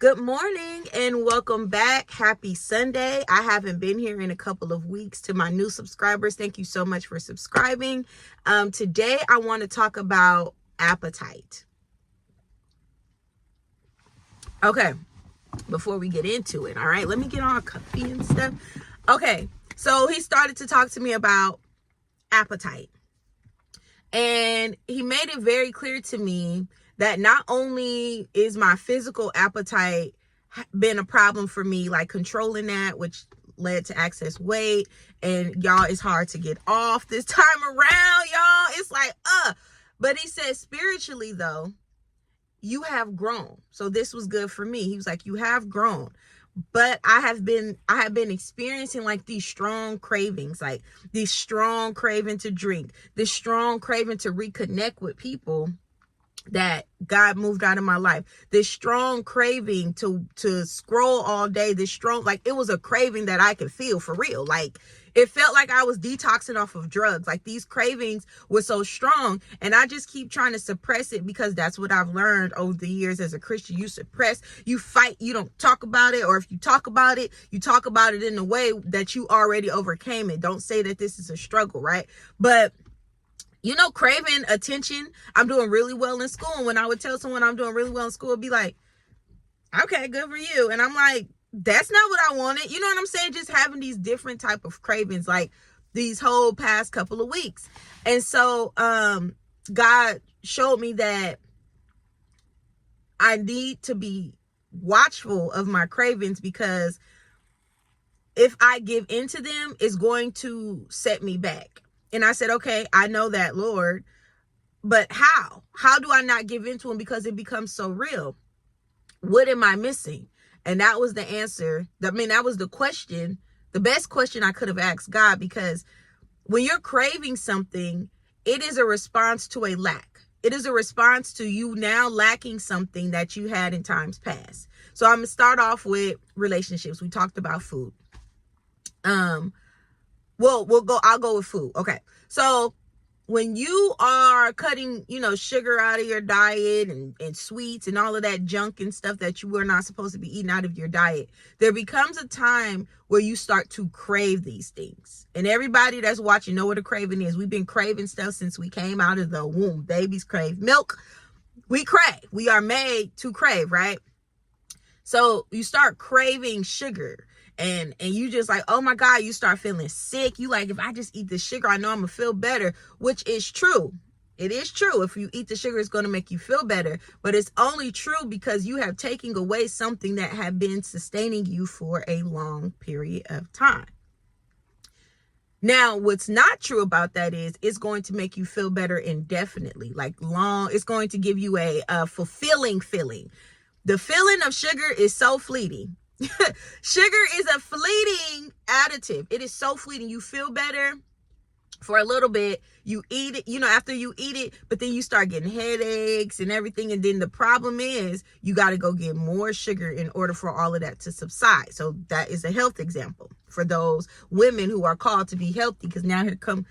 Good morning and welcome back. Happy Sunday. I haven't been here in a couple of weeks. To my new subscribers, thank you so much for subscribing. Today I want to talk about appetite. Okay, before we get into it, all right, let me get all comfy and stuff. Okay, so he started to talk to me about appetite. And he made it very clear to me that not only is my physical appetite been a problem for me, like controlling that, which led to excess weight, and y'all, it's hard to get off this time around, y'all. It's like, but he said spiritually though, you have grown. So this was good for me. He was like, you have grown. But I have been experiencing like these strong cravings, like this strong craving to drink, this strong craving to reconnect with people that God moved out of my life, this strong craving to scroll all day, this strong, like it was a craving that I could feel for real. Like it felt like I was detoxing off of drugs. Like these cravings were so strong, and I just keep trying to suppress it because that's what I've learned over the years as a Christian. You suppress, you fight, you don't talk about it, or if you talk about it, you talk about it in a way that you already overcame it. Don't say that this is a struggle, right? But you know, craving attention. I'm doing really well in school. And when I would tell someone I'm doing really well in school, it'd be like, okay, good for you. And I'm like, that's not what I wanted. You know what I'm saying? Just having these different type of cravings, like these whole past couple of weeks. And so, God showed me that I need to be watchful of my cravings, because if I give into them, it's going to set me back. And I said, okay, I know that, Lord, but how? How do I not give into them? Because it becomes so real. What am I missing? And that was the answer. That was the question, the best question I could have asked God, because when you're craving something, it is a response to a lack. It is a response to you now lacking something that you had in times past. So I'm going to start off with relationships. We talked about food. I'll go with food. Okay. So when you are cutting, sugar out of your diet and sweets and all of that junk and stuff that you were not supposed to be eating out of your diet, there becomes a time where you start to crave these things. And everybody that's watching know what a craving is. We've been craving stuff since we came out of the womb. Babies crave milk. We crave. We are made to crave, right? So you start craving sugar, and you just like, oh my God, you start feeling sick. You like, if I just eat the sugar, I know I'm gonna feel better, which is true. It is true. If you eat the sugar, it's going to make you feel better, but it's only true because you have taken away something that had been sustaining you for a long period of time. Now, what's not true about that is it's going to make you feel better indefinitely, like long. It's going to give you a fulfilling feeling. The feeling of sugar is so fleeting. Sugar is a fleeting additive. It is so fleeting. You feel better for a little bit. You eat it, after you eat it, but then you start getting headaches and everything. And then the problem is you got to go get more sugar in order for all of that to subside. So that is a health example for those women who are called to be healthy. Because now here come,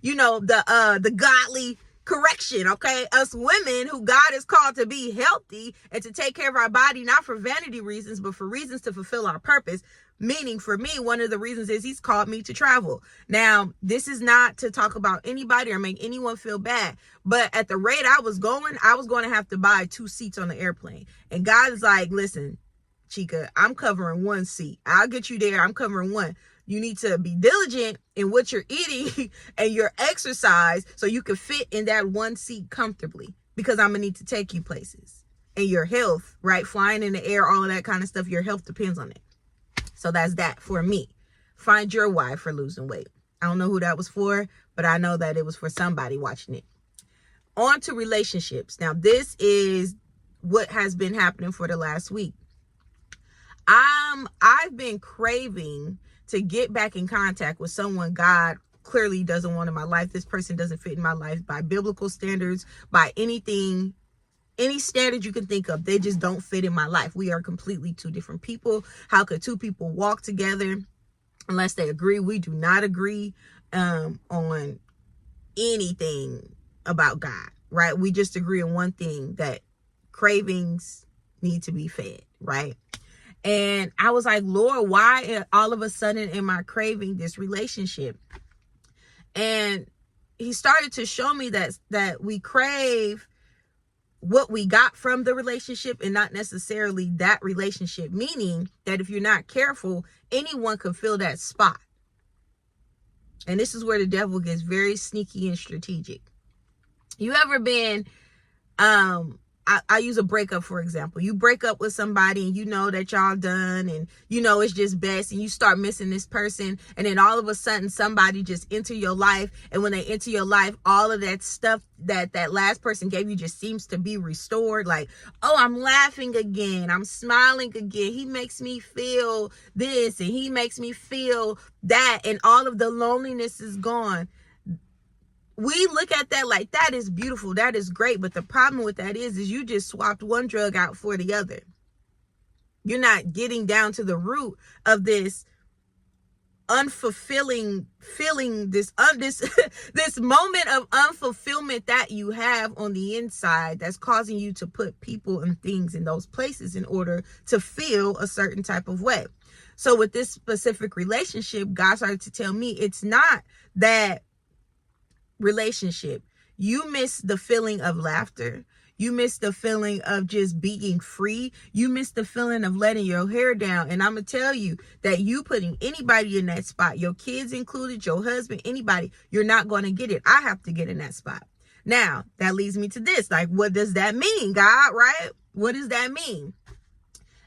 the godly correction, okay? Us women who God is called to be healthy and to take care of our body, not for vanity reasons, but for reasons to fulfill our purpose. Meaning for me, one of the reasons is he's called me to travel. Now, this is not to talk about anybody or make anyone feel bad, but at the rate I was going to have to buy 2 seats on the airplane. And God is like, listen, Chica, I'm covering 1 seat. I'll get you there. I'm covering 1. You need to be diligent in what you're eating and your exercise so you can fit in that 1 seat comfortably, because I'm going to need to take you places. And your health, right? Flying in the air, all of that kind of stuff, your health depends on it. So that's that for me. Find your why for losing weight. I don't know who that was for, but I know that it was for somebody watching it. On to relationships. Now, this is what has been happening for the last week. I've been craving to get back in contact with someone God clearly doesn't want in my life. This person doesn't fit in my life by biblical standards, by anything, any standard you can think of. They just don't fit in my life. We are completely 2 different people. How could 2 people walk together unless they agree? We do not agree on anything about God, right? We just agree on one thing, that cravings need to be fed, right? And I was like, Lord, why all of a sudden am I craving this relationship? And he started to show me that we crave what we got from the relationship and not necessarily that relationship, meaning that if you're not careful, anyone can fill that spot. And this is where the devil gets very sneaky and strategic. You ever been, I use a breakup, for example. You break up with somebody and you know that y'all done and you know it's just best, and you start missing this person, and then all of a sudden somebody just enter your life, and when they enter your life, all of that stuff that last person gave you just seems to be restored. Like, oh, I'm laughing again, I'm smiling again, he makes me feel this and he makes me feel that, and all of the loneliness is gone. We look at that like that is beautiful, that is great, but the problem with that is you just swapped one drug out for the other. You're not getting down to the root of this unfulfilling feeling, this moment of unfulfillment that you have on the inside that's causing you to put people and things in those places in order to feel a certain type of way. So with this specific relationship, God started to tell me it's not that relationship. You miss the feeling of laughter. You miss the feeling of just being free. You miss the feeling of letting your hair down. And I'm going to tell you that you putting anybody in that spot, your kids included, your husband, anybody, you're not going to get it. I have to get in that spot. Now, that leads me to this. Like, what does that mean, God, right? What does that mean?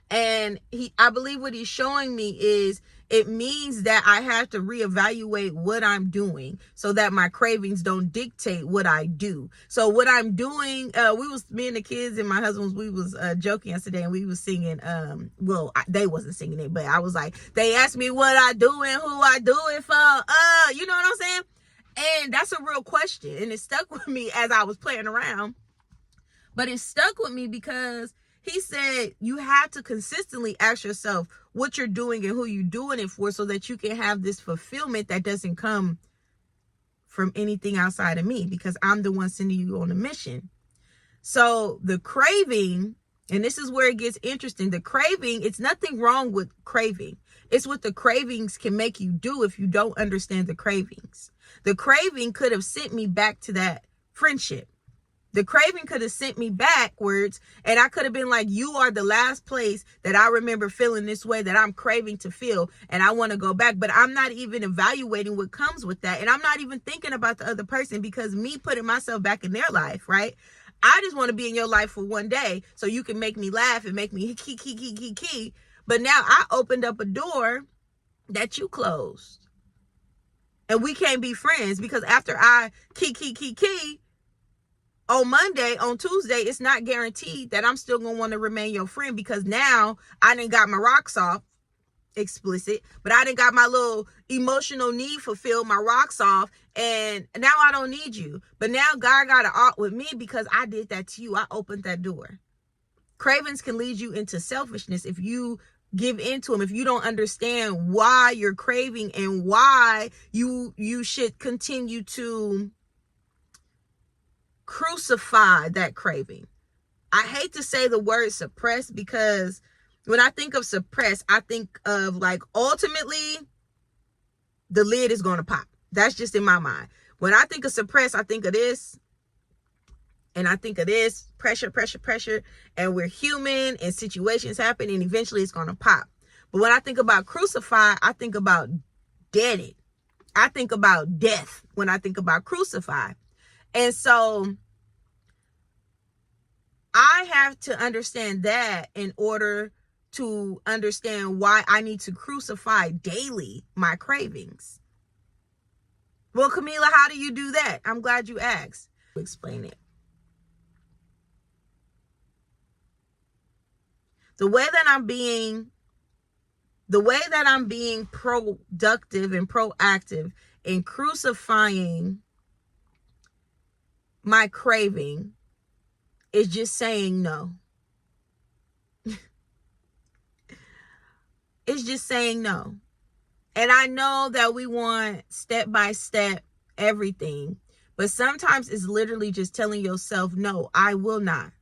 And I believe what he's showing me is it means that I have to reevaluate what I'm doing so that my cravings don't dictate what I do. So what I'm doing, me and the kids and my husband, we was joking yesterday, and we was singing, they wasn't singing it, but I was like, they asked me what I do and who I do it for, you know what I'm saying? And that's a real question, and it stuck with me as I was playing around, but it stuck with me because he said you have to consistently ask yourself what you're doing and who you're doing it for so that you can have this fulfillment that doesn't come from anything outside of me, because I'm the one sending you on a mission. So the craving, and this is where it gets interesting, the craving, it's nothing wrong with craving. It's what the cravings can make you do if you don't understand the cravings. The craving could have sent me back to that friendship. The craving could have sent me backwards, and I could have been like, you are the last place that I remember feeling this way that I'm craving to feel, and I want to go back. But I'm not even evaluating what comes with that, and I'm not even thinking about the other person, because me putting myself back in their life, right? I just want to be in your life for one day so you can make me laugh and make me key. But now I opened up a door that you closed, and we can't be friends, because after I key, on Monday, on Tuesday, it's not guaranteed that I'm still going to want to remain your friend, because now I done got my rocks off, explicit, but I done got my little emotional need fulfilled, my rocks off, and now I don't need you. But now God got an art with me because I did that to you. I opened that door. Cravings can lead you into selfishness if you give into them, if you don't understand why you're craving and why you should continue to crucify that craving. I hate to say the word suppress, because when I think of suppress, I think of like ultimately the lid is going to pop. That's just in my mind. When I think of suppress, I think of this, and I think of this, pressure, and we're human and situations happen and eventually it's going to pop. But when I think about crucify, I think about dead it. I think about death when I think about crucify. And so I have to understand that in order to understand why I need to crucify daily my cravings. Well, Camila, how do you do that? I'm glad you asked. Explain it. The way that I'm being productive and proactive in crucifying my craving is just saying no. It's just saying no. And I know that we want step by step everything, but sometimes it's literally just telling yourself, no, I will not.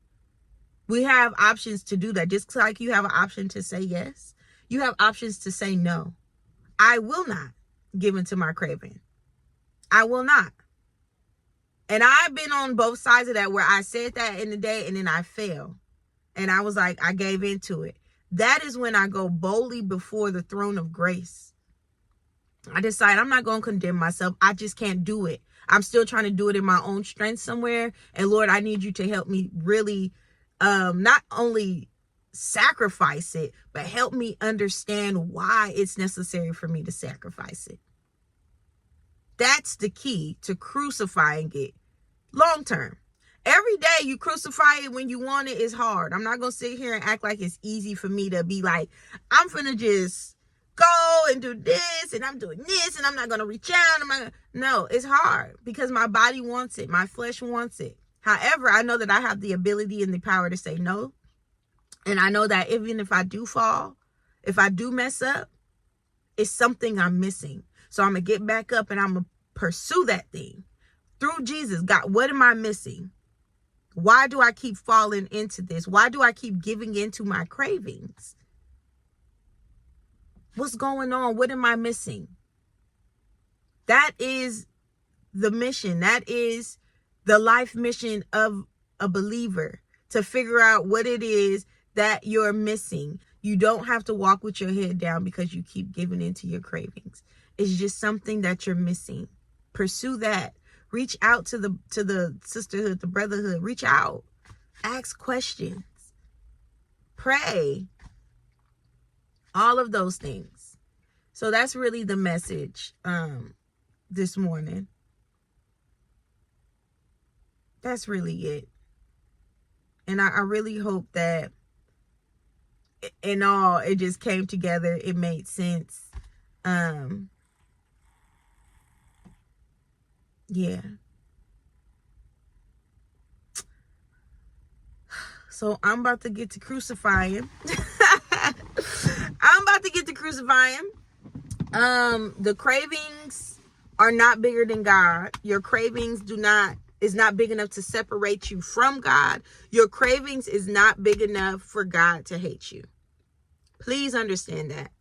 We have options to do that. Just like you have an option to say yes, you have options to say no. I will not give into my craving. I will not. And I've been on both sides of that, where I said that in the day and then I failed. And I was like, I gave into it. That is when I go boldly before the throne of grace. I decide I'm not going to condemn myself. I just can't do it. I'm still trying to do it in my own strength somewhere. And Lord, I need you to help me really not only sacrifice it, but help me understand why it's necessary for me to sacrifice it. That's the key to crucifying it long term. Every day you crucify it when you want it is hard. I'm not going to sit here and act like it's easy for me to be like, I'm finna just go and do this and I'm doing this and I'm not going to reach out. No, it's hard because my body wants it. My flesh wants it. However, I know that I have the ability and the power to say no. And I know that even if I do fall, if I do mess up, it's something I'm missing. So I'm going to get back up and I'm going to pursue that thing. Through Jesus, God, what am I missing? Why do I keep falling into this? Why do I keep giving into my cravings? What's going on? What am I missing? That is the mission. That is the life mission of a believer, to figure out what it is that you're missing. You don't have to walk with your head down because you keep giving into your cravings. It's just something that you're missing. Pursue that. Reach out to the sisterhood, the brotherhood. Reach out. Ask questions. Pray. All of those things. So that's really the message this morning. That's really it. And I really hope that in all, it just came together. It made sense. Yeah. So I'm about to get to crucifying. The cravings are not bigger than God. Your cravings is not big enough to separate you from God. Your cravings is not big enough for God to hate you. Please understand that.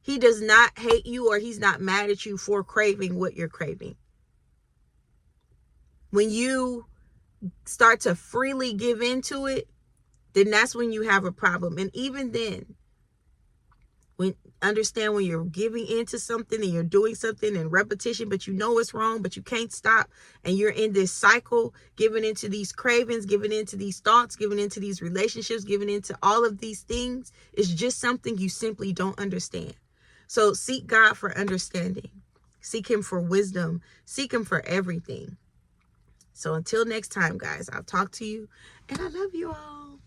He does not hate you, or he's not mad at you for craving what you're craving. When you start to freely give into it, then that's when you have a problem. And even then, when you're giving into something and you're doing something in repetition, but you know it's wrong, but you can't stop, and you're in this cycle, giving into these cravings, giving into these thoughts, giving into these relationships, giving into all of these things, it's just something you simply don't understand. So seek God for understanding. Seek him for wisdom. Seek him for everything. So until next time, guys, I'll talk to you, and I love you all.